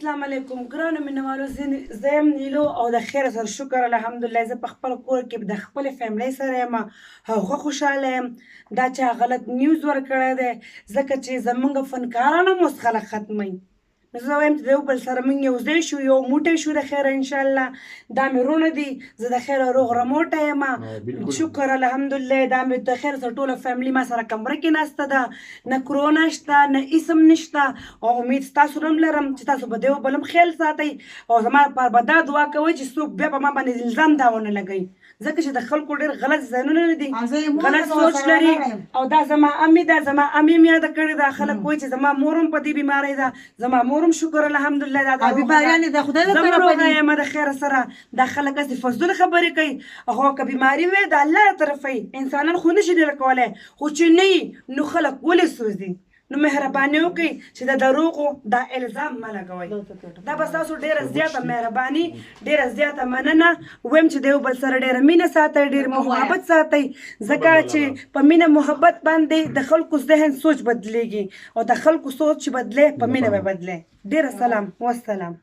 السلام علیکم ګرانو مینوالو، زه یم نیلو او د خیر سره شکر الحمدلله. زه په خپل کور کې د خپلې فیملۍ سره یم، هغه خوشحاله یم. دا چا غلط نیوز ورکړی دی ځکه چې زمونږ فنکاران هم اوس خلک ختموي. نو زه وایم چې د یو بل سره موږ یو ځای شو، یو موټی شو د خیره انشاءالله. دا مې وروڼه دي، زه د خیره روغ رموټه یم، شکر الحمدلله. دا مې د خیر سره ټوله فیملي ما سره کمره کې ناسته ده، نه کرونا شته نه اسم نشته. او امید ستاسو هم لرم چې تاسو به د یو بل هم خیال ساتئ او زما لپاره به دا دعا کوئ چې څوک بیا په ما باندې الزام دا ونه لګوي، ځکه چې د خلکو ډېر غلط ذهنونه دي، غلط سوچ لري. او دا زما امي ده، زما امي مې یاده کړې ده. خلک وایي چې زما مور هم په دې بیمارۍ ده، زما مور هم شکر الحمدلله دا زه روغه یم د خیره سره. دا خلک هسې فضول خبرې کوي، هغه که بیماري وي د الله له طرفه انسانان خو نشي ډېره کولی، خو چې نه وي نو خلک ولې سوځي؟ نو مهرباني وکړئ چې د دروغو دا الزام مه لګوئ. دا به ستاسو ډېره زیاته مهرباني، ډېره زیاته مننه. وایم چې د یو بل سره ډېره مینه ساتئ، ډېر محبت ساتئ، ځکه چې په مینه محبت باندې د خلکو ذهن سوچ بدلیږي او د خلکو سوچ چې بدلی په مینه به بدلی. ډېره سلام والسلام.